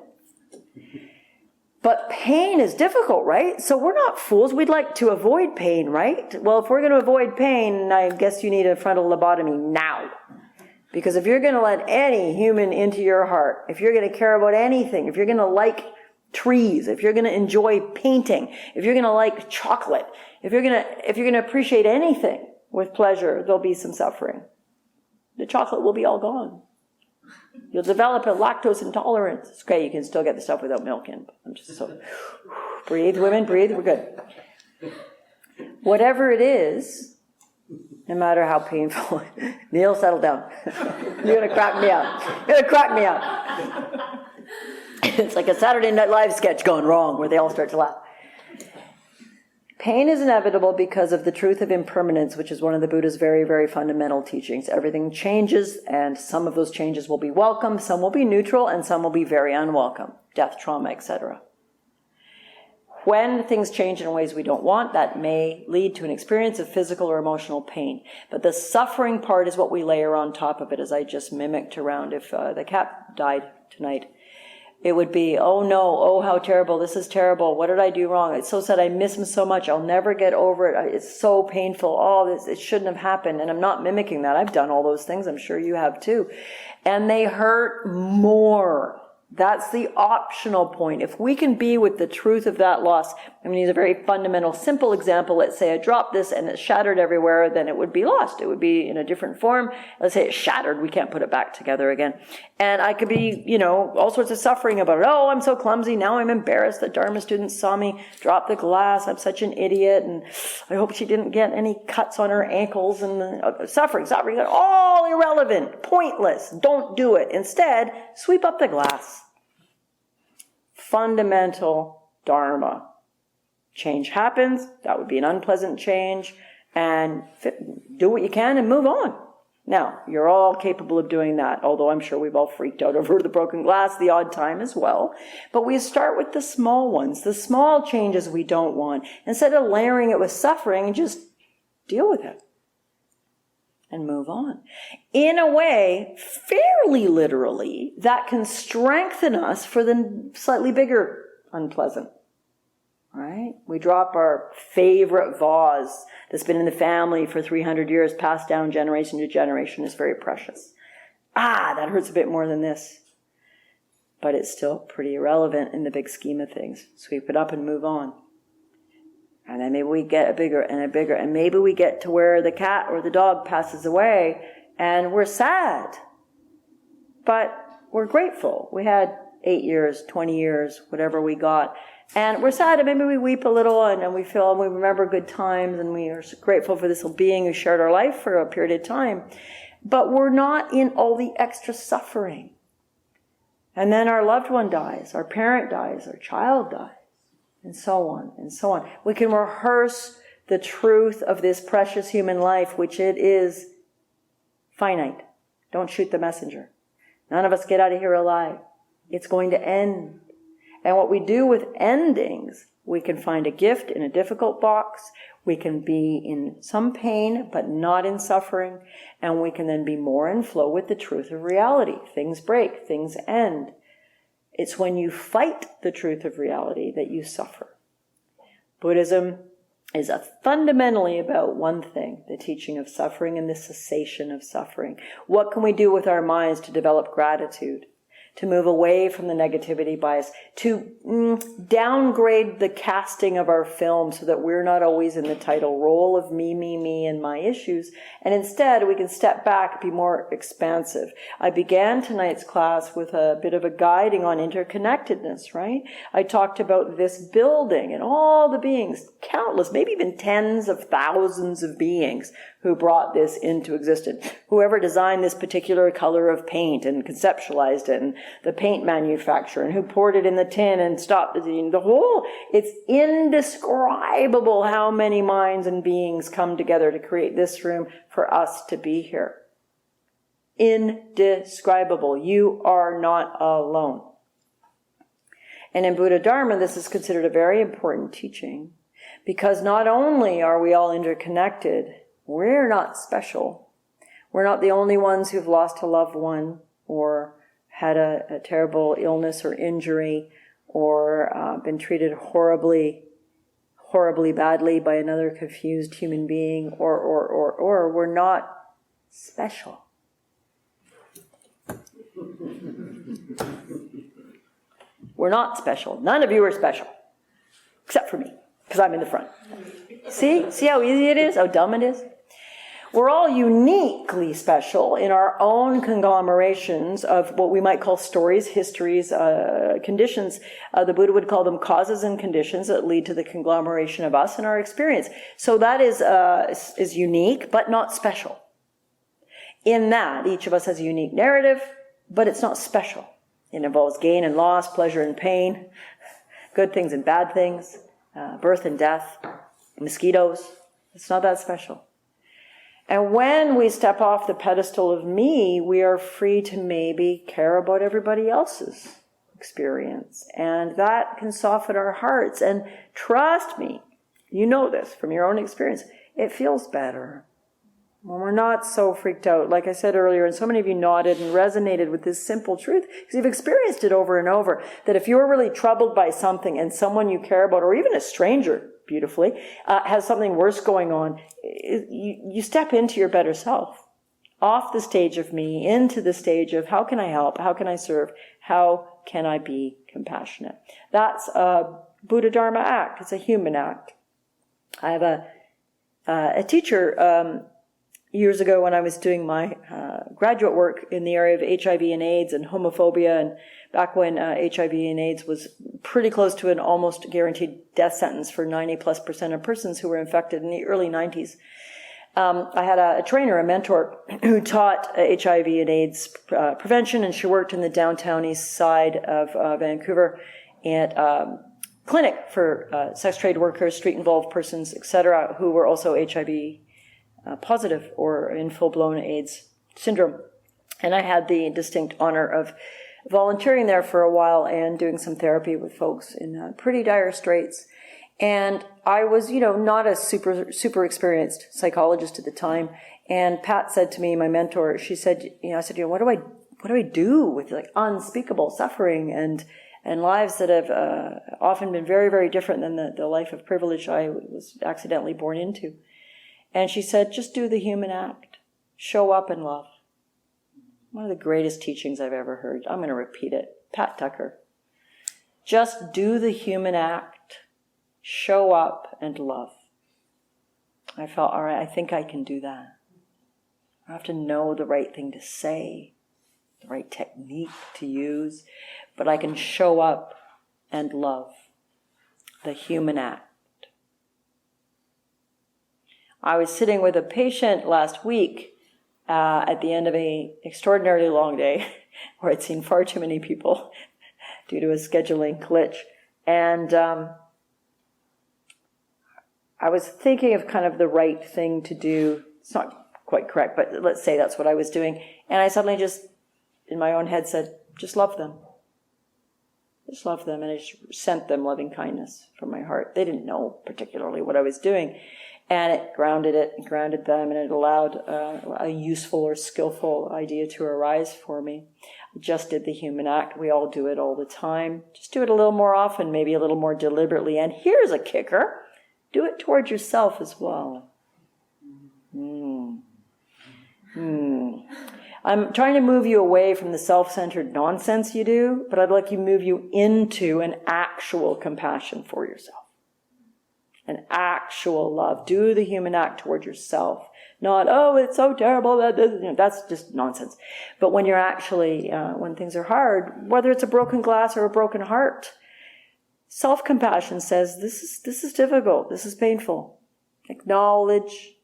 But pain is difficult, right? So we're not fools. We'd like to avoid pain, right? Well, if we're going to avoid pain, I guess you need a frontal lobotomy now. Because if you're going to let any human into your heart, if you're going to care about anything, if you're going to like trees, if you're going to enjoy painting, if you're going to like chocolate, if you're going to appreciate anything with pleasure, there'll be some suffering. the chocolate will be all gone. You'll develop a lactose intolerance. It's okay, you can still get the stuff without milk in. I'm just so, breathe, women, breathe, we're good. Whatever it is, no matter how painful, Neil, settle down. You're going to crack me up. You're going to crack me up. It's like a Saturday Night Live sketch gone wrong where they all start to laugh. Pain is inevitable because of the truth of impermanence, which is one of the Buddha's very, very fundamental teachings. Everything changes, and some of those changes will be welcome, some will be neutral, and some will be very unwelcome. Death, trauma, etc. When things change in ways we don't want, that may lead to an experience of physical or emotional pain. But the suffering part is what we layer on top of it, as I just mimicked around. If the cat died tonight, it would be, oh no, oh how terrible, this is terrible, what did I do wrong? It's so sad, I miss him so much, I'll never get over it, it's so painful, oh, it shouldn't have happened. And I'm not mimicking that, I've done all those things, I'm sure you have too. And they hurt more. That's the optional point. If we can be with the truth of that loss, I'm going to use a very fundamental, simple example. Let's say I dropped this and it's shattered everywhere, then it would be lost. It would be in a different form. Let's say it's shattered, we can't put it back together again. And I could be, all sorts of suffering about it. Oh, I'm so clumsy, now I'm embarrassed that Dharma students saw me drop the glass, I'm such an idiot, and I hope she didn't get any cuts on her ankles, and suffering, all irrelevant, pointless, don't do it. Instead, sweep up the glass. Fundamental Dharma. Change happens, that would be an unpleasant change, and do what you can and move on. Now, you're all capable of doing that, although I'm sure we've all freaked out over the broken glass the odd time as well. But we start with the small ones, the small changes we don't want, instead of layering it with suffering, and just deal with it and move on. In a way, fairly literally, that can strengthen us for the slightly bigger unpleasant. Right? We drop our favorite vase that's been in the family for 300 years, passed down generation to generation, is very precious. That hurts a bit more than this. But it's still pretty irrelevant in the big scheme of things. Sweep it up and move on. And then maybe we get a bigger, and maybe we get to where the cat or the dog passes away, and we're sad. But we're grateful. We had 8 years, 20 years, whatever we got. And we're sad, and maybe we weep a little, and we feel, and we remember good times, and we are grateful for this being who shared our life for a period of time. But we're not in all the extra suffering. And then our loved one dies, our parent dies, our child dies, and so on, and so on. We can rehearse the truth of this precious human life, which it is finite. Don't shoot the messenger. None of us get out of here alive. It's going to end. And what we do with endings, we can find a gift in a difficult box. We can be in some pain, but not in suffering. And we can then be more in flow with the truth of reality. Things break, things end. It's when you fight the truth of reality that you suffer. Buddhism is fundamentally about one thing, the teaching of suffering and the cessation of suffering. What can we do with our minds to develop gratitude? To move away from the negativity bias, to downgrade the casting of our film so that we're not always in the title role of me, and my issues. And instead, we can step back, be more expansive. I began tonight's class with a bit of a guiding on interconnectedness, right? I talked about this building and all the beings, countless, maybe even tens of thousands of beings who brought this into existence. Whoever designed this particular color of paint and conceptualized it, and the paint manufacturer, and who poured it in the tin and stopped the whole. It's indescribable how many minds and beings come together to create this room for us to be here. Indescribable. You are not alone. And in Buddha Dharma, this is considered a very important teaching, because not only are we all interconnected, we're not special. We're not the only ones who've lost a loved one or had a terrible illness or injury or been treated horribly badly by another confused human being, or we're not special. We're not special. None of you are special. Except for me, because I'm in the front. See how easy it is? How dumb it is? We're all uniquely special in our own conglomerations of what we might call stories, histories, conditions. The Buddha would call them causes and conditions that lead to the conglomeration of us and our experience. So that is unique, but not special. In that, each of us has a unique narrative, but it's not special. It involves gain and loss, pleasure and pain, good things and bad things, birth and death, mosquitoes. It's not that special. And when we step off the pedestal of me, we are free to maybe care about everybody else's experience. And that can soften our hearts. And trust me, you know this from your own experience, it feels better when we're not so freaked out. Like I said earlier, and so many of you nodded and resonated with this simple truth, because you've experienced it over and over, that if you're really troubled by something and someone you care about, or even a stranger, beautifully, has something worse going on, you step into your better self, off the stage of me, into the stage of how can I help, how can I serve, how can I be compassionate. That's a Buddha Dharma act. It's a human act. I have a teacher years ago when I was doing my graduate work in the area of HIV and AIDS and homophobia, and back when HIV and AIDS was pretty close to an almost guaranteed death sentence for 90+% of persons who were infected in the early 90s. I had a trainer, a mentor, who taught HIV and AIDS prevention, and she worked in the downtown east side of Vancouver at a clinic for sex trade workers, street-involved persons, etc., who were also HIV positive or in full-blown AIDS syndrome. And I had the distinct honor of volunteering there for a while and doing some therapy with folks in pretty dire straits. And I was, not a super experienced psychologist at the time. And Pat said to me, my mentor, she said, I said, what do I do with like unspeakable suffering and lives that have often been very, very different than the life of privilege I was accidentally born into. And she said, just do the human act. Show up in love. One of the greatest teachings I've ever heard. I'm going to repeat it. Pat Tucker. Just do the human act. Show up and love. I felt, all right, I think I can do that. I have to know the right thing to say, the right technique to use, but I can show up and love. The human act. I was sitting with a patient last week at the end of an extraordinarily long day where I'd seen far too many people due to a scheduling glitch. And I was thinking of kind of the right thing to do. It's not quite correct, but let's say that's what I was doing. And I suddenly just, in my own head, said, just love them. Just love them. And I just sent them loving kindness from my heart. They didn't know particularly what I was doing. And it grounded them, and it allowed a useful or skillful idea to arise for me. I just did the human act. We all do it all the time. Just do it a little more often, maybe a little more deliberately. And here's a kicker. Do it towards yourself as well. I'm trying to move you away from the self-centered nonsense you do, but I'd like to move you into an actual compassion for yourself. An actual love. Do the human act toward yourself. Not, oh, it's so terrible. That's just nonsense. But when you're actually, when things are hard, whether it's a broken glass or a broken heart, self-compassion says, this is difficult. This is painful. Acknowledge.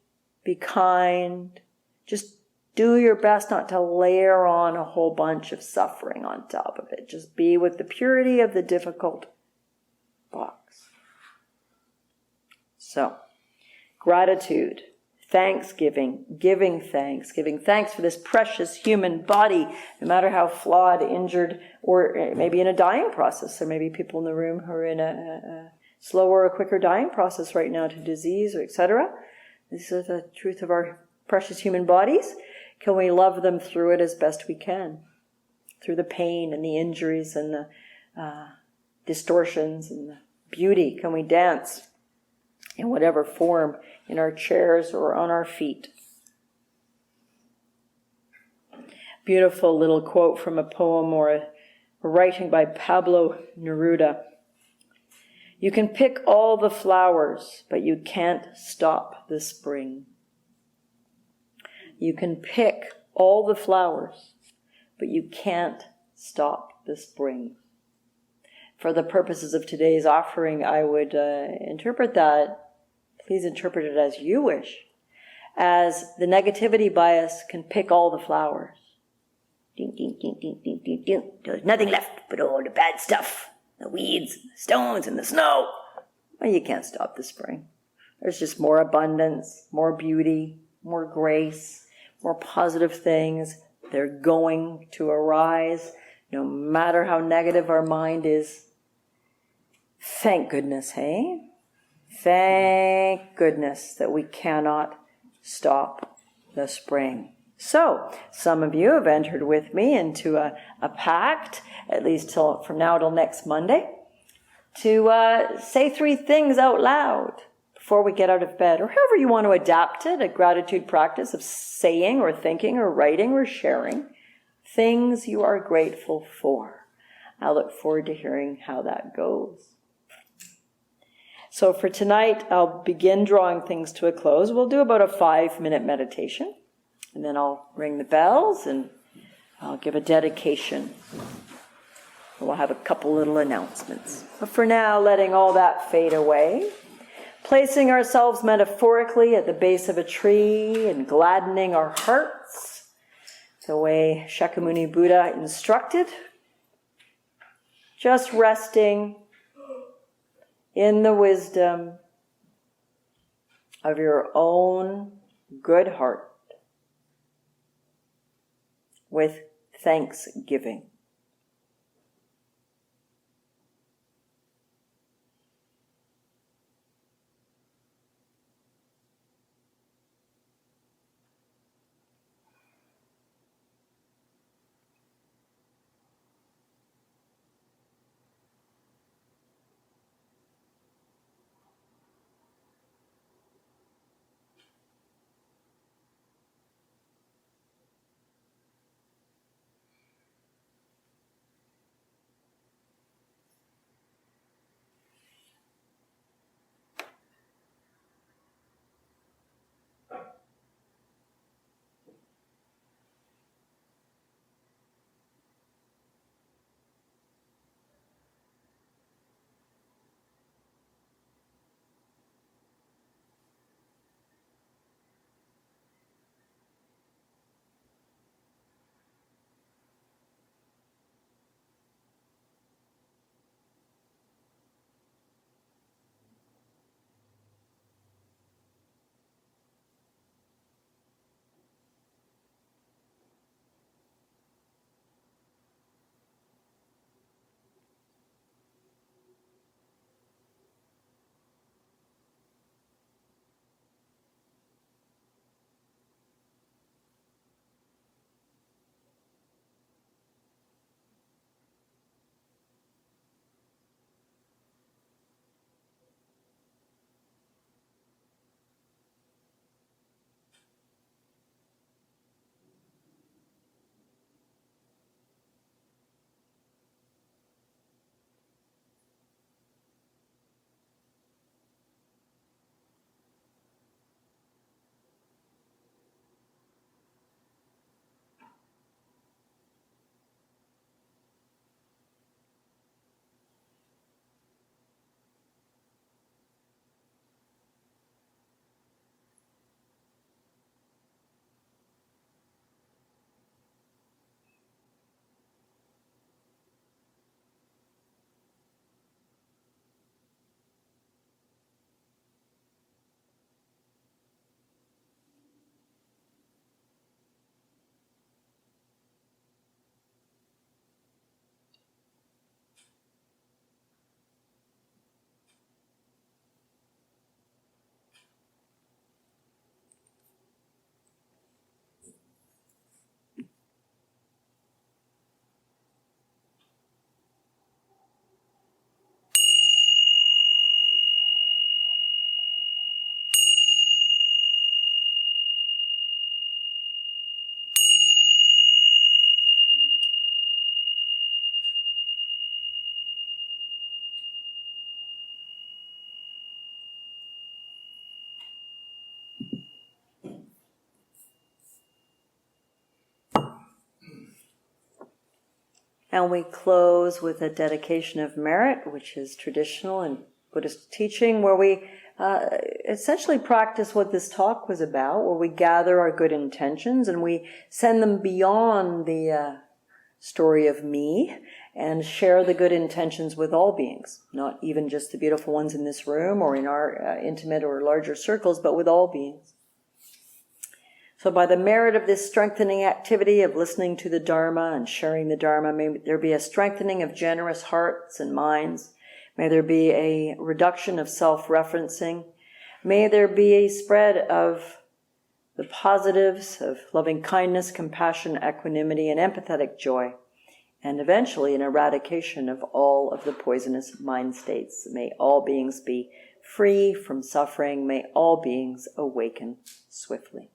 Be kind. Just do your best not to layer on a whole bunch of suffering on top of it. Just be with the purity of the difficult box. So, gratitude, thanksgiving, giving thanks for this precious human body, no matter how flawed, injured, or maybe in a dying process. There may be people in the room who are in a slower or quicker dying process right now to disease, or etc. This is the truth of our precious human bodies. Can we love them through it as best we can? Through the pain and the injuries and the distortions and the beauty. Can we dance in whatever form, in our chairs or on our feet? Beautiful little quote from a poem or a writing by Pablo Neruda. You can pick all the flowers, but you can't stop the spring. You can pick all the flowers, but you can't stop the spring. For the purposes of today's offering, I would interpret that, please interpret it as you wish, as the negativity bias can pick all the flowers. Ding, ding, ding, ding, ding, ding, ding. There's nothing left but all the bad stuff, the weeds, the stones, and the snow. Well, you can't stop the spring. There's just more abundance, more beauty, more grace, more positive things. They're going to arise, no matter how negative our mind is. Thank goodness, hey? Thank goodness that we cannot stop the spring. So, some of you have entered with me into a pact, at least from now till next Monday, to say 3 things out loud before we get out of bed, or however you want to adapt it, a gratitude practice of saying or thinking or writing or sharing things you are grateful for. I look forward to hearing how that goes. So for tonight, I'll begin drawing things to a close. We'll do about a 5-minute meditation, and then I'll ring the bells and I'll give a dedication. We'll have a couple little announcements. But for now, letting all that fade away, placing ourselves metaphorically at the base of a tree and gladdening our hearts the way Shakyamuni Buddha instructed, just resting in the wisdom of your own good heart with thanksgiving. And we close with a dedication of merit, which is traditional in Buddhist teaching, where we essentially practice what this talk was about, where we gather our good intentions and we send them beyond the story of me and share the good intentions with all beings, not even just the beautiful ones in this room or in our intimate or larger circles, but with all beings. So by the merit of this strengthening activity of listening to the Dharma and sharing the Dharma, may there be a strengthening of generous hearts and minds. May there be a reduction of self-referencing. May there be a spread of the positives of loving kindness, compassion, equanimity, and empathetic joy. And eventually an eradication of all of the poisonous mind states. May all beings be free from suffering. May all beings awaken swiftly.